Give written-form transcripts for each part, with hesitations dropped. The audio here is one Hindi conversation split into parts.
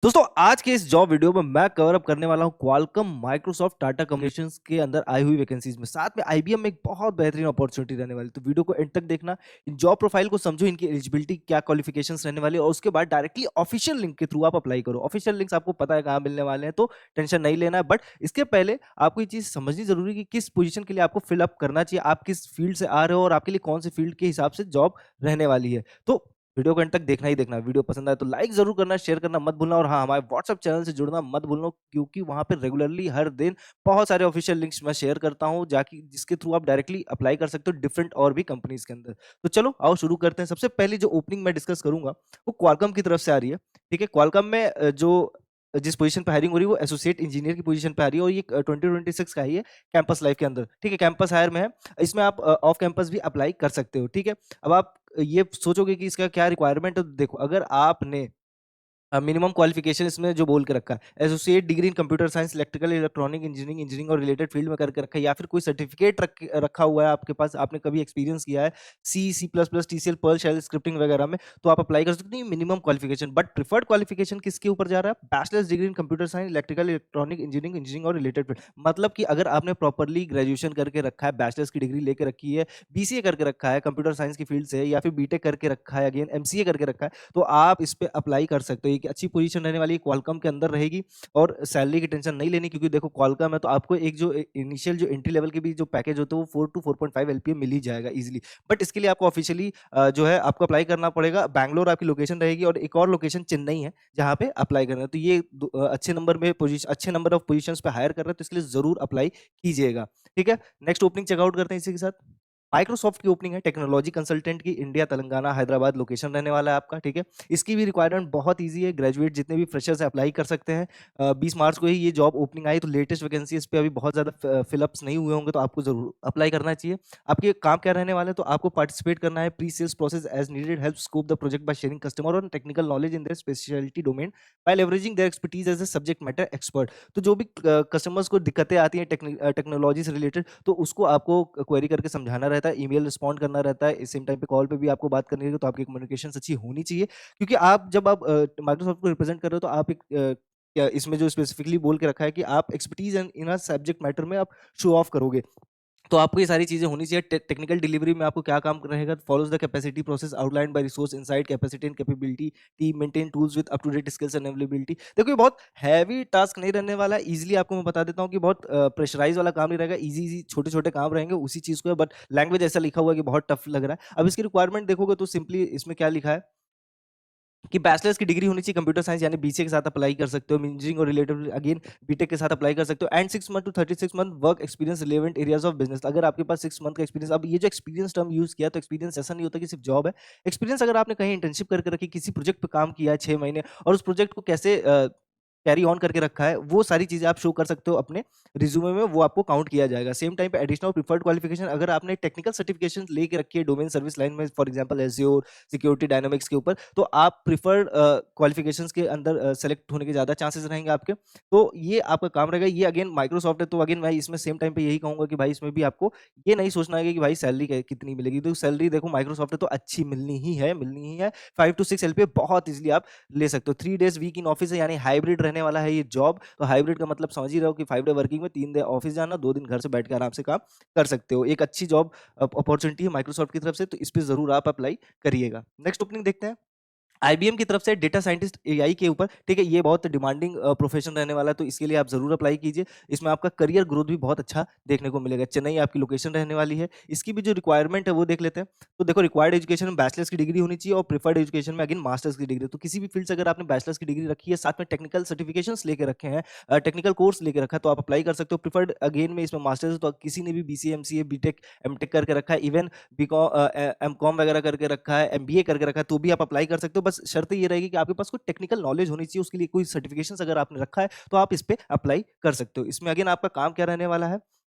दोस्तों आज के इस जॉब वीडियो में मैं कवर अप करने वाला हूं क्वालकॉम माइक्रोसॉफ्ट टाटा कम्युनिकेशंस के अंदर आई हुई वैकेंसीज में साथ में आईबीएम में एक बहुत बेहतरीन अपॉर्चुनिटी रहने वाली। तो वीडियो को एंड तक देखना, इन जॉब प्रोफाइल को समझो, इनकी एलिजिबिलिटी क्या क्वालिफिकेशंस रहने वाली है और उसके बाद डायरेक्टली ऑफिशियल लिंक के थ्रू आप अप्लाई करो। ऑफिशियल लिंक्स आपको पता है कहाँ मिलने वाले हैं, तो टेंशन नहीं लेना है। बट इसके पहले आपको ये चीज समझनी जरूरी है कि किस पोजीशन के लिए आपको फिल अप करना चाहिए, आप किस फील्ड से आ रहे हो और आपके लिए कौन से फील्ड के हिसाब से जॉब रहने वाली है। तो वीडियो को एंड तक देखना ही देखना। वीडियो पसंद आए तो लाइक जरूर करना, शेयर करना मत भूलना और हाँ, हमारे व्हाट्सएप चैनल से जुड़ना मत भूलना, क्योंकि वहां पे रेगुलरली हर दिन बहुत सारे ऑफिशियल लिंक्स मैं शेयर करता हूं जाकि जिसके थ्रू आप डायरेक्टली अप्लाई कर सकते हो डिफरेंट और भी कंपनीज के अंदर। तो चलो आओ शुरू करते हैं। सबसे पहली जो ओपनिंग मैं डिस्कस करूंगा वो क्वालकॉम की तरफ से आ रही है। ठीक है, क्वालकॉम में जो जिस पोजीशन पे हायरिंग हो रही है वो एसोसिएट इंजीनियर की पोजीशन पे आ रही है और ये 2026 का ही है, कैंपस लाइफ के अंदर। ठीक है, कैंपस हायर में है। इसमें आप ऑफ कैंपस भी अप्लाई कर सकते हो। ठीक है, अब आप ये सोचोगे कि इसका क्या रिक्वायरमेंट है, तो देखो अगर आपने मिनिमम क्वालिफिकेशन इसमें जो बोल के रखा है, associate degree in computer science, electrical, electronic engineering, engineering और रिलेटेड फील्ड में करके रखा है, या फिर कोई सर्टिफिकेट रखा हुआ है आपके पास, आपने कभी एक्सपीरियंस किया है C plus plus TCL Perl shell scripting वगैरह में, तो आप अप्लाई कर सकते हो। Minimum qualification, but preferred qualification किसके ऊपर जा रहा है? Bachelor's degree in computer science, electrical, electronic engineering, engineering और रिलेटेड फील्ड। मतलब कि अगर आपने प्रॉपरली ग्रेजुएशन करके रखा है, बैचलर्स की डिग्री लेके रखी है, बीसीए करके रखा है कंप्यूटर साइंस की फील्ड से, या फिर बीटेक करके रखा है, अगेन एमसीए करके रखा है, तो आप इस पे अप्लाई कर सकते हो। एक अच्छी पोजीशन रहने वाली है, क्वालकॉम के अंदर रहेगी और सैलरी की टेंशन नहीं लेनी, क्योंकि देखो क्वालकॉम है तो आपको एक जो इनिशियल जो एंट्री लेवल के भी जो पैकेज होता है वो 4 to 4.5 एलपीए मिल ही जाएगा इजीली। बट इसके लिए आपको ऑफिशियली जो है आपको अप्लाई करना पड़ेगा। बैंगलोर आपकी लोकेशन रहेगी और एक और लोकेशन चेन्नई है जहाँ पे अप्लाई करना है। तो ये अच्छे नंबर में पोजीशन, अच्छे नंबर ऑफ पोजीशंस पे हायर कर रहे हैं, तो इसके लिए जरूर अप्लाई कीजिएगा। ठीक है, नेक्स्ट ओपनिंग चेकआउट करते हैं इसी के साथ। माइक्रोसॉफ्ट की ओपनिंग है, टेक्नोलॉजी कंसल्टेंट की, इंडिया तेलंगाना हैदराबाद लोकेशन रहने वाला है आपका। ठीक है, इसकी भी रिक्वायरमेंट बहुत इजी है, ग्रेजुएट जितने भी फ्रेशर्स अप्लाई कर सकते हैं। 20 मार्च को ही ये जॉब ओपनिंग आई, तो लेटेस्ट वैकेंसी इस पे अभी बहुत ज्यादा फिलअप्स नहीं हुए होंगे, तो आपको जरूर अप्लाई करना चाहिए। आपके काम क्या रहने वाले हैं, तो आपको पार्टिसिपेट करना है pre sales process as needed, help scope the project by sharing customer और technical knowledge in their speciality domain by leveraging their expertise as a subject matter expert. तो जो भी कस्टमर्स को दिक्कतें आती हैं टेक्नोलॉजी से रिलेटेड, तो उसको आपको क्वेरी करके समझाना रहता है, ईमेल रिस्पॉन्ड करना रहता है, सेम टाइम पे कॉल पे भी आपको बात करनी है, तो आपकी कम्युनिकेशन अच्छी होनी चाहिए। क्योंकि आप जब आप माइक्रोसॉफ्ट को रिप्रेजेंट कर रहे हो, तो आप एक क्या इसमें जो स्पेसिफिकली बोल के रखा है कि आप expertise in a subject matter में आप शो ऑफ करोगे, तो आपको ये सारी चीजें होनी चाहिए। टेक्निकल डिलीवरी में आपको क्या काम रहेगा? Follows the capacity process outline by resource insight capacity and capability team, maintain tools with up to date skills and availability. देखो ये बहुत हैवी टास्क नहीं रहने वाला है, इजीली आपको मैं बता देता हूँ कि बहुत प्रेशराइज वाला काम नहीं रहेगा, इजी इजी छोटे छोटे काम रहेंगे, उसी चीज को है। बट लैंग्वेज ऐसा लिखा हुआ है कि बहुत टफ लग रहा है। अब इसकी रिक्वायरमेंट देखोगे तो सिंपली इसमें क्या लिखा है कि बैचलर्स की डिग्री होनी चाहिए कंप्यूटर साइंस, यानी बीसीए के साथ अप्लाई कर सकते हो। इंजीनियरिंग और रिलेटेड अगेन बीटेक के साथ अप्लाई कर सकते हो। And 6 month to 36 month work experience relevant areas of business. अगर आपके पास 6 मंथ का एक्सपीरियंस, अब ये जो एक्सपीरियंस टर्म यूज किया, तो एक्सपीरियंस ऐसा नहीं होता कि सिर्फ जॉब है। एक्सपीरियंस अगर आपने कहीं इंटर्नशिप करके रखी, किसी प्रोजेक्ट पे काम किया है 6 महीने, और उस प्रोजेक्ट को कैसे कैरी ऑन करके रखा है, वो सारी चीजें आप शो कर सकते हो अपने रिज्यूमे में, वो आपको काउंट किया जाएगा। सेम टाइम पे एडिशनल प्रिफर्ड क्वालिफिकेशन, अगर आपने टेक्निकल सर्टिफिकेशन लेके रखी है डोमेन सर्विस लाइन में, for example Azure, security, dynamics के ऊपर, तो आप प्रिफर्ड क्वालिफिकेशंस के अंदर सेलेक्ट होने के ज्यादा चांसेस रहेंगे आपके। तो ये आपका काम रहेगा। ये अगेन माइक्रोसॉफ्ट है, तो अगेन मैं इसमें सेम टाइम पे यही कहूंगा कि भाई इसमें भी आपको ये नहीं सोचना है कि भाई सैलरी कितनी मिलेगी। तो सैलरी देखो माइक्रोसॉफ्ट है तो अच्छी मिलनी ही है, मिलनी ही है। 5 to 6 LP बहुत इजिली आप ले सकते हो। 3 days वीक इन ऑफिस है, यानी हाइब्रिड रहने वाला है ये जॉब। तो हाइब्रिड का मतलब समझ ही रहो कि 5 डे वर्किंग में 3 डे ऑफिस जाना, 2 दिन घर से बैठ के आराम से काम कर सकते हो। एक अच्छी जॉब अपॉर्चुनिटी है माइक्रोसॉफ्ट की तरफ से, तो इस पे जरूर आप अप्लाई करिएगा। नेक्स्ट ओपनिंग देखते हैं आईबीएम की तरफ से, डेटा साइंटिस्ट एआई के ऊपर। ठीक है, ये बहुत डिमांडिंग प्रोफेशन रहने वाला है, तो इसके लिए आप जरूर अप्लाई कीजिए। इसमें आपका करियर ग्रोथ भी बहुत अच्छा देखने को मिलेगा। चेन्नई आपकी लोकेशन रहने वाली है। इसकी भी जो रिक्वायरमेंट है वो देख लेते हैं। तो देखो रिक्वायर्ड एजुकेशन में बैचलर्स की डिग्री होनी चाहिए और प्रिफर्ड एजुकेशन में अगेन मास्टर्स की डिग्री। तो किसी भी फील्ड से अगर आपने बैचलर्स की डिग्री रखी है, साथ में टेक्निकल सर्टिफिकेशन लेके रखे हैं, टेक्निकल कोर्स लेके रखा है, तो आप अप्लाई कर सकते हो। प्रिफर्ड अगेन में इसमें मास्टर्स, तो किसी ने भी बीसीए, एमसीए, बीटेक, एमटेक करके रखा है, इवन बीकॉम, एमकॉम वगैरह करके रखा है, एमबीए करके रखा है, तो भी आप अप्लाई कर सकते हो। बस शर्त ये रहेगी कि आपके पास कोई टेक्निकल नॉलेज होनी चाहिए, उसके लिए कोई सर्टिफिकेशन अगर आपने रखा है तो आप इस पे अप्लाई कर सकते हो। इसमें अगेन आपका काम क्या रहने वाला है?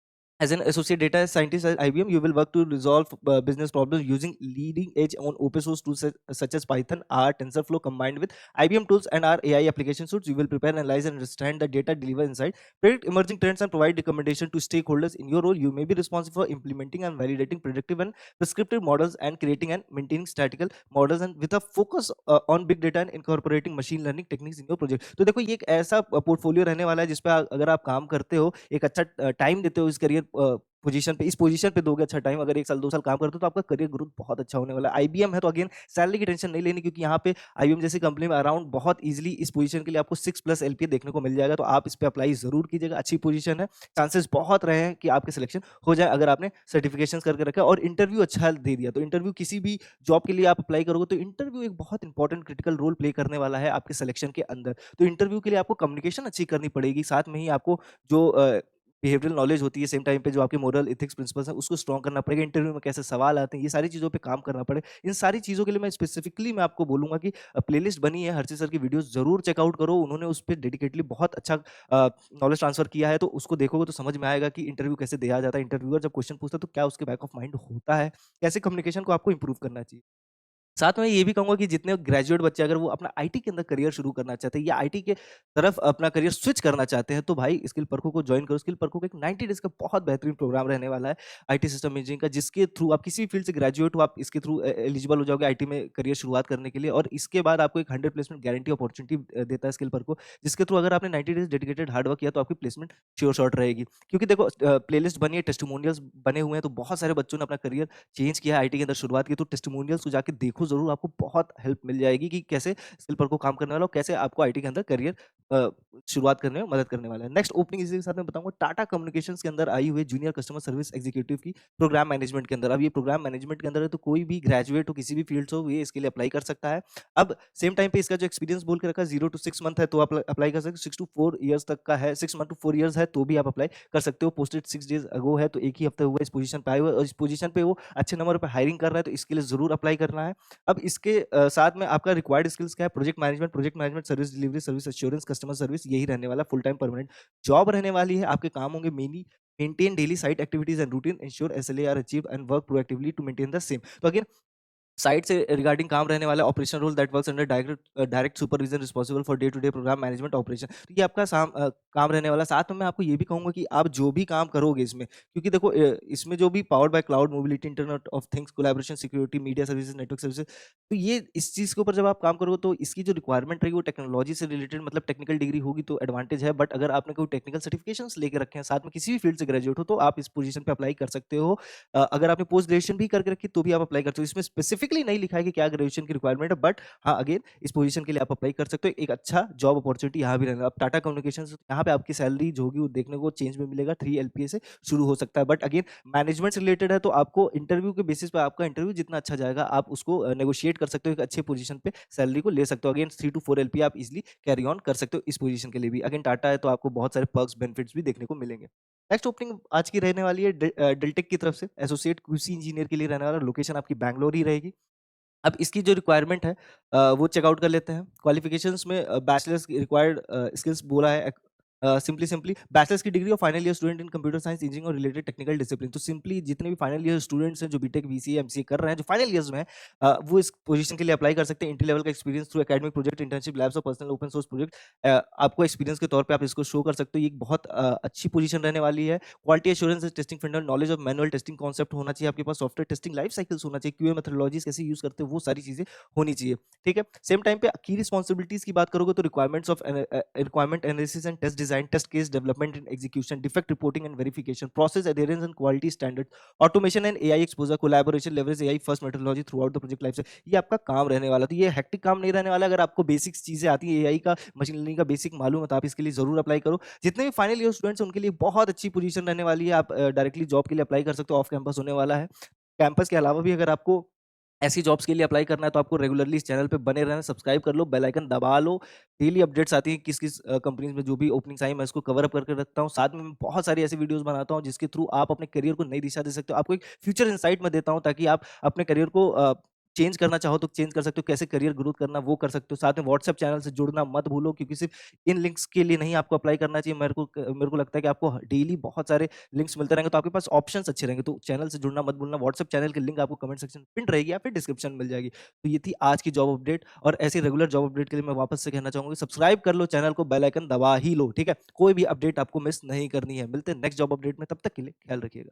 As an associate data scientist at IBM, you will work to resolve business problems using leading edge on open source tools such as Python, R, TensorFlow combined with IBM tools and our AI application suites. You will prepare, analyze, and understand the data, deliver insight, predict emerging trends, and provide recommendation to stakeholders. In your role, you may be responsible for implementing and validating predictive and prescriptive models and creating and maintaining statistical models and with a focus on big data and incorporating machine learning techniques in your project. तो देखो ये एक ऐसा पोर्टफोलियो रहने वाला है जिस पे अगर आप काम करते हो, एक अच्छा टाइम देते हो इस करियर पोजीशन पे, इस पोजीशन पे दोगे अच्छा टाइम, अगर 1 साल 2 साल काम करते हो तो आपका करियर ग्रोथ बहुत अच्छा होने वाला है। आईबीएम है तो अगेन सैलरी की टेंशन नहीं लेनी, क्योंकि यहाँ पे आईबीएम जैसी कंपनी में अराउंड बहुत ईजिली इस पोजीशन के लिए आपको 6 प्लस एलपीए देखने को मिल जाएगा, तो आप इस पे अप्लाई ज़रूर कीजिएगा। अच्छी पोजीशन है, चांसेस बहुत रहे हैं कि आपके सिलेक्शन हो जाए अगर आपने सर्टिफिकेशंस करके रखा है और इंटरव्यू अच्छा दे दिया। तो इंटरव्यू किसी भी जॉब के लिए आप अप्लाई करोगे तो इंटरव्यू एक बहुत इंपॉर्टेंट क्रिटिकल रोल प्ले करने वाला है आपके सिलेक्शन के अंदर। तो इंटरव्यू के लिए आपको कम्युनिकेशन अच्छी करनी पड़ेगी, साथ में ही आपको जो बिहेवियरल नॉलेज होती है, सेम टाइम पे जो आपके मोरल एथिक्स प्रिंसिपल्स हैं उसको स्ट्रॉन्ग करना पड़ेगा। इंटरव्यू में कैसे सवाल आते हैं, ये सारी चीज़ों पे काम करना पड़ेगा। इन सारी चीज़ों के लिए मैं स्पेसिफिकली मैं आपको बोलूँगा कि प्लेलिस्ट बनी है, हर्षित सर की वीडियोज़ ज़रूर चेकआउट करो। उन्होंने उस पे डेडिकेटली बहुत अच्छा नॉलेज ट्रांसफर किया है, तो उसको देखोगे तो समझ में आएगा कि इंटरव्यू कैसे दिया जाता है। इंटरव्यूअर जब क्वेश्चन पूछता है तो क्या उसके बैक ऑफ माइंड होता है, कैसे कम्युनिकेशन को आपको इंप्रूव करना चाहिए। साथ में ये भी कहूँगा कि जितने ग्रेजुएट बच्चे अगर वो अपना आईटी के अंदर करियर शुरू करना चाहते हैं या आईटी के तरफ अपना करियर स्विच करना चाहते हैं, तो भाई स्किल परखो को जॉइन करो। स्किल परखो का एक 90 डेज़ का बहुत बेहतरीन प्रोग्राम रहने वाला है आईटी सिस्टम इंजीनियरिंग का, जिसके थ्रू आप किसी भी फील्ड से ग्रेजुएट हो, आप इसके थ्रू एलिजिबल हो जाओगे आईटी में करियर शुरुआत करने के लिए, और इसके बाद आपको एक 100 प्लेसमेंट गारंटी अपॉर्चुनिटी देता है स्किल परखो, जिसके थ्रू अगर आपने 90 डेज़ डेडिकेटेड हार्ड वर्क किया तो आपकी प्लेसमेंट श्योर शॉट रहेगी। क्योंकि देखो प्लेलिस्ट बनी है, टेस्टिमोनियल्स बने हुए हैं, तो बहुत सारे बच्चों ने अपना करियर चेंज किया है, आईटी के अंदर शुरुआत की, तो टेस्टिमोनियल्स को जाके देखो ज़रूर, आपको बहुत हेल्प मिल जाएगी कि कैसे स्किल पर को काम करने वाला हो, कैसे आपको आईटी के अंदर करियर शुरुआत करने में मदद करने वाला है। नेक्स्ट ओपनिंग इसी के साथ मैं बताऊँगा, टाटा कम्युनिकेशंस के अंदर आई हुई है जूनियर कस्टमर सर्विस एग्जीक्यूटिव की प्रोग्राम मैनेजमेंट के अंदर। अब ये प्रोग्राम मैनेजमेंट के अंदर है, तो कोई भी ग्रेजुएट हो, किसी भी फील्ड से हो, ये इसके लिए अप्लाई कर सकता है। अब सेम टाइम पे इसका जो एक्सपीरियंस बोल के रखा है 0 टू 6 मंथ है, तो आप अप्लाई कर सकते हो। 6 टू 4 ईयर्स तक का है, 6 मंथ टू 4 ईयर्स है, तो भी आप अप्लाई कर सकते हो। पोस्टेड 6 डेज़ अगो है, तो एक ही हफ्ते हुआ इस पोज़ीशन पे आए हुए, और इस पोज़ीशन पे वो अच्छे नंबर पे हायरिंग कर रहा है, तो इसके लिए ज़रूर अप्लाई करना है। अब इसके साथ में आपका रिक्वायर्ड स्किल्स क्या है? Project management, service delivery, service assurance, customer service, यही रहने वाला फुल टाइम परमानेंट जॉब रहने वाली है। आपके काम होंगे mainly maintain daily site activities and routine, ensure SLA are achieved and work proactively to maintain the same. तो अगेन साइट से रिगार्डिंग काम रहने वाला है, operation role that works under direct supervision responsible for day to day program management operation. तो ये आपका काम रहने वाला है। साथ में मैं आपको ये भी कहूँगा कि आप जो भी काम करोगे इसमें, क्योंकि देखो इसमें जो भी powered by cloud, mobility, internet of things, collaboration, security, media services, network services, तो ये इस चीज़ के ऊपर जब आप काम करोगे तो इसकी जो रिक्वायरमेंट रहेगी वो टेक्नोलॉजी से रिलेटेड, मतलब टेक्निकल डिग्री होगी तो एडवांटेज है। बट अगर आपने कोई टेक्निकल सर्टिफिकेशंस लेके रखे हैं, साथ में किसी भी फील्ड से ग्रेजुएट हो, तो आप इस पोजीशन पे अप्लाई कर सकते हो। अगर आपने पोस्ट ग्रेजुएशन भी करके रखी तो भी आप अप्लाई कर सकते हो। इसमें स्पेसिफिकली नहीं लिखा है कि क्या ग्रेजुएशन की रिक्वायरमेंट है, बट हाँ, अगेन इस पोजीशन के लिए आप अप्लाई कर सकते हो। एक अच्छा जॉब अपॉर्चुनिटी यहाँ भी रहना। अब टाटा कम्युनिकेशंस, यहाँ पे आपकी सैलरी जो होगी वो देखने को चेंज में मिलेगा, 3 एलपीए से शुरू हो सकता है। बट अगेन मैनेजमेंट से रिलेटेड है, तो आपको इंटरव्यू के बेसिस पे आपका इंटरव्यू जितना अच्छा जाएगा आप उसको नेगोशिएट कर सकते हो, एक अच्छे पोजीशन पे सैलरी को ले सकते हो। अगेन 3 टू 4 एलपीए आप इजिली कैरी ऑन कर सकते हो इस पोजीशन के लिए भी। अगेन टाटा है तो आपको बहुत सारे पर्क्स बेनिफिट्स भी देखने को मिलेंगे। नेक्स्ट ओपनिंग आज की रहने वाली है डेल्टेक की तरफ से, एसोसिएट क्यूसी इंजीनियर के लिए रहने वाला। लोकेशन आपकी बैंगलोर ही रहेगी। अब इसकी जो रिक्वायरमेंट है वो चेकआउट कर लेते हैं। क्वालिफिकेशंस में बैचलर्स रिक्वायर्ड स्किल्स बोला है। सिंपली बैचलर्स की डिग्री और final year student in computer science engineering और रिलेटेड टेक्निकल डिसिप्लिन। तो सिंपली जितने भी फाइनल ईयर स्टूडेंट्स हैं जो बीटेक, बीसीए, एमसीए कर रहे हैं, जो फाइनल ईयर्स में हैं, वो इस पोजीशन के लिए अप्लाई कर सकते हैं। एंट्री लेवल का experience through academic project, internship, labs और पर्सनल ओपन सोर्स प्रोजेक्ट आपको एक्सपीरियंस के तौर पे आप इसको शो कर सकते हो। ये एक बहुत अच्छी पोजीशन रहने वाली है। Quality assurance, testing fundamental knowledge of manual testing concept होना चाहिए आपके पास। सॉफ्टवेयर टेस्टिंग लाइफ साइकिल्स होना चाहिए, क्यूए मेथोडोलॉजीज कैसे यूज करते हो, वो सारी चीजें होनी चाहिए। ठीक है। सेम टाइम पे की रिस्पॉन्सिबिलिटीज की बात करोगे तो requirements of requirement analysis and test design, test case development and execution, defect reporting and verification, process adherence and quality standard, automation and AI exposure, collaboration, leverage AI first methodology throughout the project life. ये आपका काम रहने वाला। तो ये हेक्टिक काम नहीं रहने वाला। अगर आपको बेसिक्स चीजें आती है, एआई का, मशीन लर्निंग का बेसिक मालूम है, तो आप इसके लिए जरूर अप्लाई करो। जितने भी फाइनल ईयर स्टूडेंट्स हैं उनके लिए बहुत अच्छी पोजीशन रहने वाली है। आप डायरेक्टली जॉब के लिए अप्लाई कर सकते हो, ऑफ कैंपस होने वाला है। कैंपस के अलावा भी अगर आपको ऐसी जॉब्स के लिए अप्लाई करना है तो आपको रेगुलरली इस चैनल पे बने रहना, सब्सक्राइब कर लो, बेल आइकन दबा लो। डेली अपडेट्स आती हैं किस-किस कंपनीज़ में जो भी ओपनिंग्स आई, मैं इसको कवर अप करके रखता हूँ। साथ में मैं बहुत सारी ऐसी वीडियोज़ बनाता हूँ जिसके थ्रू आप अपने करियर को नई दिशा दे सकते हो। आपको एक फ्यूचर इनसाइट मैं देता हूँ ताकि आप अपने करियर को चेंज करना चाहो तो चेंज कर सकते हो, कैसे करियर ग्रोथ करना वो कर सकते हो। साथ में व्हाट्सएप चैनल से जुड़ना मत भूलो, क्योंकि सिर्फ़ इन लिंक्स के लिए नहीं आपको अप्लाई करना चाहिए। मेरे को लगता है कि आपको डेली बहुत सारे लिंक्स मिलते रहेंगे, तो आपके पास ऑप्शंस अच्छे रहेंगे। तो चैनल से जुड़ना मत भूलना। व्हाट्सएप चैनल की लिंक आपको कमेंट सेक्शन में पिन रहेगी या फिर डिस्क्रिप्शन में मिल जाएगी। तो ये थी आज की जॉब अपडेट, और ऐसे रेगुलर जॉब अपडेट के लिए मैं वापस से कहना चाहूँगा कि सब्सक्राइब कर लो चैनल को, बेल आइकन दबा ही लो, ठीक है? कोई भी अपडेट आपको मिस नहीं करनी है। मिलते हैं नेक्स्ट जॉब अपडेट में, तब तक के लिए ख्याल रखिएगा।